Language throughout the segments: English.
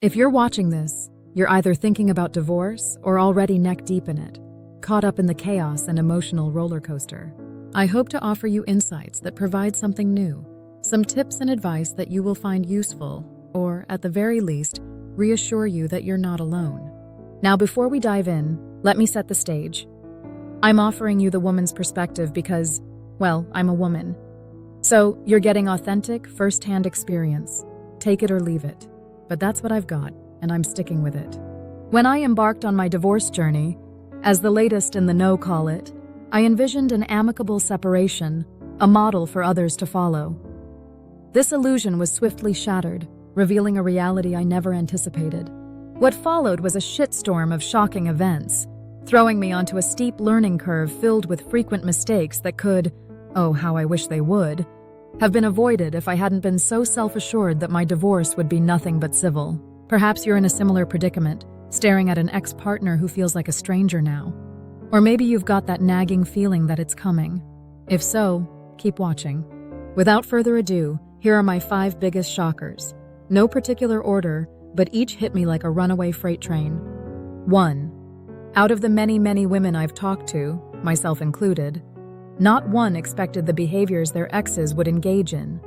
If you're watching this, you're either thinking about divorce or already neck deep in it, caught up in the chaos and emotional roller coaster. I hope to offer you insights that provide something new, some tips and advice that you will find useful, or, at the very least, reassure you that you're not alone. Now, before we dive in, let me set the stage. I'm offering you the woman's perspective because, well, I'm a woman. So, you're getting authentic, first-hand experience. Take it or leave it. But that's what I've got, and I'm sticking with it. When I embarked on my divorce journey, as the latest in the know call it, I envisioned an amicable separation, a model for others to follow. This illusion was swiftly shattered, revealing a reality I never anticipated. What followed was a shitstorm of shocking events, throwing me onto a steep learning curve filled with frequent mistakes that could, oh, how I wish they would, have been avoided if I hadn't been so self-assured that my divorce would be nothing but civil. Perhaps you're in a similar predicament, staring at an ex-partner who feels like a stranger now. Or maybe you've got that nagging feeling that it's coming. If so, keep watching. Without further ado, here are my 5 biggest shockers. No particular order, but each hit me like a runaway freight train. 1. Out of the many, many women I've talked to, myself included, not one expected the behaviors their exes would engage in.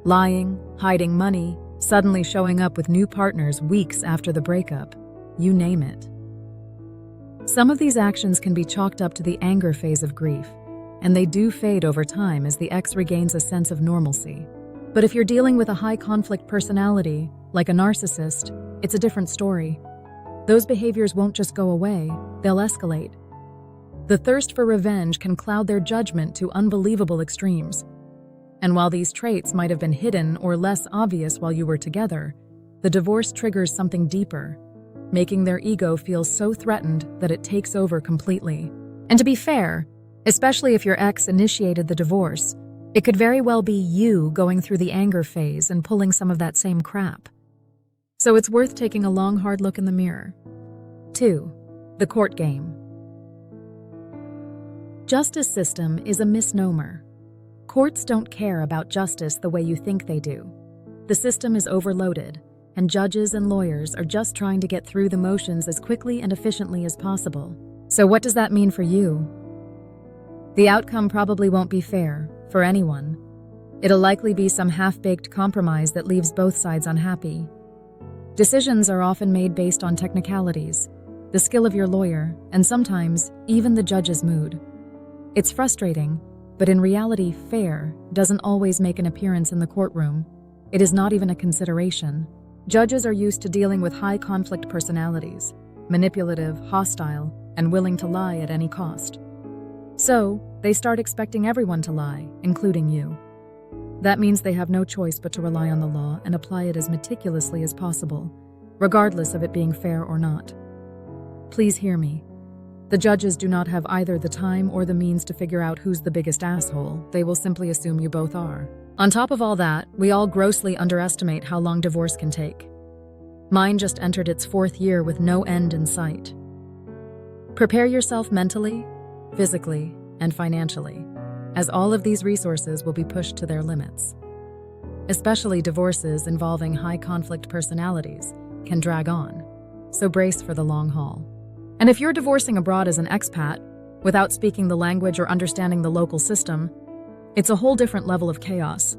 Lying, hiding money, suddenly showing up with new partners weeks after the breakup. You name it. Some of these actions can be chalked up to the anger phase of grief, and they do fade over time as the ex regains a sense of normalcy. But if you're dealing with a high-conflict personality, like a narcissist, it's a different story. Those behaviors won't just go away, they'll escalate. The thirst for revenge can cloud their judgment to unbelievable extremes. And while these traits might have been hidden or less obvious while you were together, the divorce triggers something deeper, making their ego feel so threatened that it takes over completely. And to be fair, especially if your ex initiated the divorce, it could very well be you going through the anger phase and pulling some of that same crap. So it's worth taking a long, hard look in the mirror. 2. The court game. Justice system is a misnomer. Courts don't care about justice the way you think they do. The system is overloaded, and judges and lawyers are just trying to get through the motions as quickly and efficiently as possible. So what does that mean for you? The outcome probably won't be fair for anyone. It'll likely be some half-baked compromise that leaves both sides unhappy. Decisions are often made based on technicalities, the skill of your lawyer, and sometimes even the judge's mood. It's frustrating, but in reality, fair doesn't always make an appearance in the courtroom. It is not even a consideration. Judges are used to dealing with high-conflict personalities, manipulative, hostile, and willing to lie at any cost. So, they start expecting everyone to lie, including you. That means they have no choice but to rely on the law and apply it as meticulously as possible, regardless of it being fair or not. Please hear me. The judges do not have either the time or the means to figure out who's the biggest asshole. They will simply assume you both are. On top of all that, we all grossly underestimate how long divorce can take. Mine just entered its 4th year with no end in sight. Prepare yourself mentally, physically, and financially, as all of these resources will be pushed to their limits. Especially divorces involving high-conflict personalities can drag on, so brace for the long haul. And if you're divorcing abroad as an expat, without speaking the language or understanding the local system, it's a whole different level of chaos.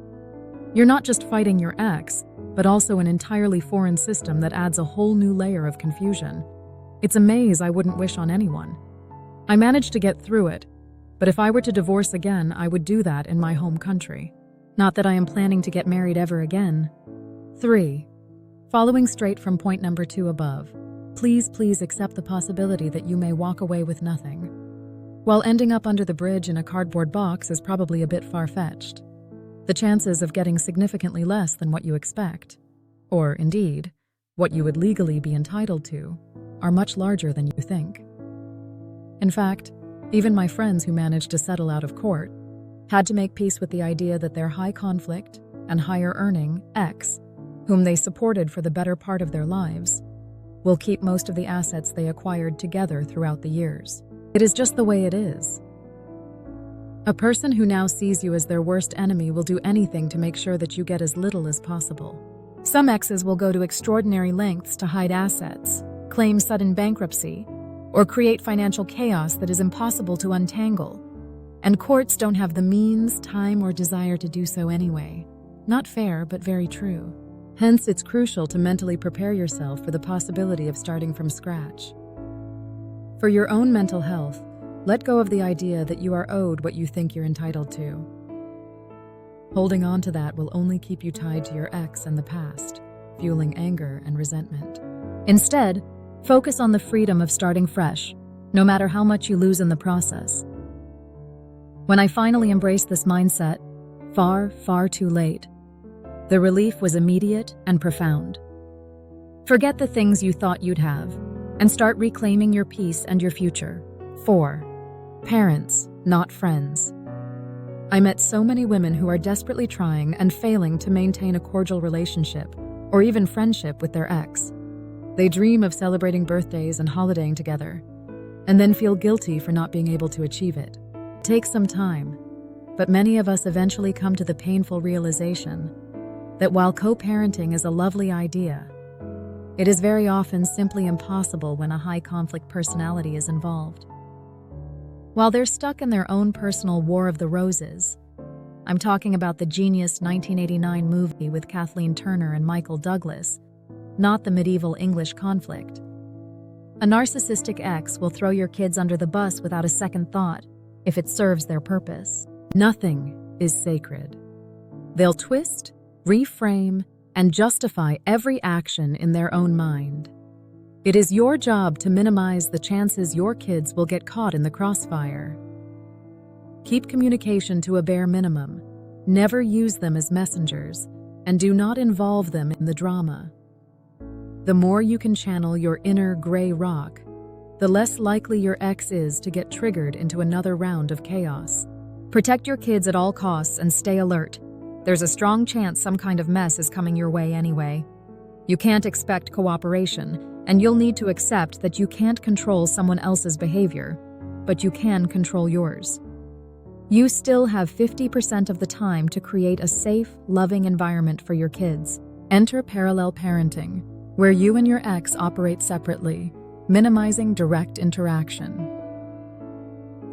You're not just fighting your ex, but also an entirely foreign system that adds a whole new layer of confusion. It's a maze I wouldn't wish on anyone. I managed to get through it, but if I were to divorce again, I would do that in my home country. Not that I am planning to get married ever again. 3. Following straight from point number 2 above, please accept the possibility that you may walk away with nothing. While ending up under the bridge in a cardboard box is probably a bit far-fetched, the chances of getting significantly less than what you expect, or indeed, what you would legally be entitled to, are much larger than you think. In fact, even my friends who managed to settle out of court had to make peace with the idea that their high-conflict and higher-earning ex, whom they supported for the better part of their lives, will keep most of the assets they acquired together throughout the years. It is just the way it is. A person who now sees you as their worst enemy will do anything to make sure that you get as little as possible. Some exes will go to extraordinary lengths to hide assets, claim sudden bankruptcy, or create financial chaos that is impossible to untangle. And courts don't have the means, time, or desire to do so anyway. Not fair, but very true. Hence, it's crucial to mentally prepare yourself for the possibility of starting from scratch. For your own mental health, let go of the idea that you are owed what you think you're entitled to. Holding on to that will only keep you tied to your ex and the past, fueling anger and resentment. Instead, focus on the freedom of starting fresh, no matter how much you lose in the process. When I finally embraced this mindset, far, far too late, the relief was immediate and profound. Forget the things you thought you'd have, and start reclaiming your peace and your future. 4. Parents, not friends. I met so many women who are desperately trying and failing to maintain a cordial relationship, or even friendship with their ex. They dream of celebrating birthdays and holidaying together, and then feel guilty for not being able to achieve it. It takes some time, but many of us eventually come to the painful realization that while co-parenting is a lovely idea, it is very often simply impossible when a high-conflict personality is involved. While they're stuck in their own personal War of the Roses, I'm talking about the genius 1989 movie with Kathleen Turner and Michael Douglas, not the medieval English conflict. A narcissistic ex will throw your kids under the bus without a second thought if it serves their purpose. Nothing is sacred. They'll twist, reframe, and justify every action in their own mind. It is your job to minimize the chances your kids will get caught in the crossfire. Keep communication to a bare minimum, never use them as messengers, and do not involve them in the drama. The more you can channel your inner gray rock, the less likely your ex is to get triggered into another round of chaos. Protect your kids at all costs and stay alert. There's a strong chance some kind of mess is coming your way anyway. You can't expect cooperation, and you'll need to accept that you can't control someone else's behavior, but you can control yours. You still have 50% of the time to create a safe, loving environment for your kids. Enter parallel parenting, where you and your ex operate separately, minimizing direct interaction.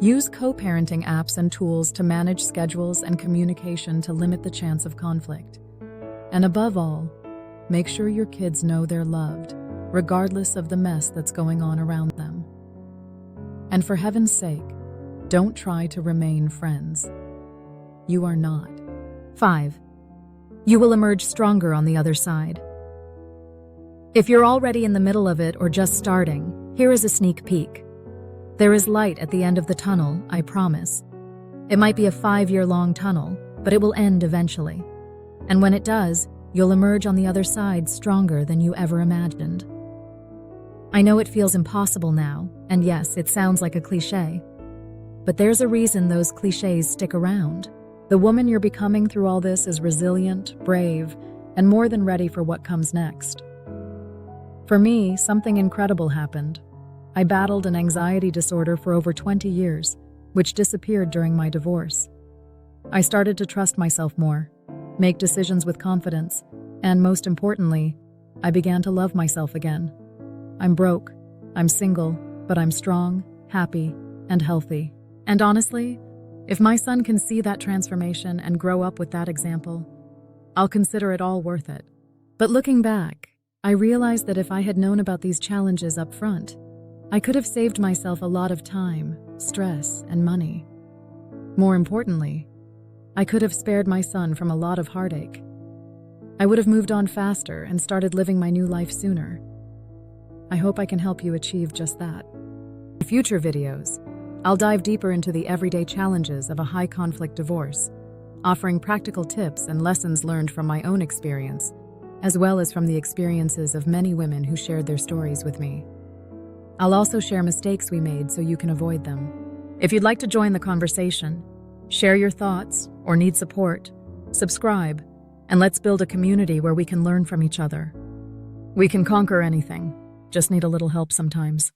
Use co-parenting apps and tools to manage schedules and communication to limit the chance of conflict. And above all, make sure your kids know they're loved, regardless of the mess that's going on around them. And for heaven's sake, don't try to remain friends. You are not. 5. You will emerge stronger on the other side. If you're already in the middle of it or just starting, here is a sneak peek. There is light at the end of the tunnel, I promise. It might be a 5-year-long tunnel, but it will end eventually. And when it does, you'll emerge on the other side stronger than you ever imagined. I know it feels impossible now, and yes, it sounds like a cliché. But there's a reason those clichés stick around. The woman you're becoming through all this is resilient, brave, and more than ready for what comes next. For me, something incredible happened. I battled an anxiety disorder for over 20 years, which disappeared during my divorce. I started to trust myself more, make decisions with confidence, and most importantly, I began to love myself again. I'm broke, I'm single, but I'm strong, happy, and healthy. And honestly, if my son can see that transformation and grow up with that example, I'll consider it all worth it. But looking back, I realized that if I had known about these challenges up front, I could have saved myself a lot of time, stress, and money. More importantly, I could have spared my son from a lot of heartache. I would have moved on faster and started living my new life sooner. I hope I can help you achieve just that. In future videos, I'll dive deeper into the everyday challenges of a high-conflict divorce, offering practical tips and lessons learned from my own experience, as well as from the experiences of many women who shared their stories with me. I'll also share mistakes we made so you can avoid them. If you'd like to join the conversation, share your thoughts, or need support, subscribe, and let's build a community where we can learn from each other. We can conquer anything, just need a little help sometimes.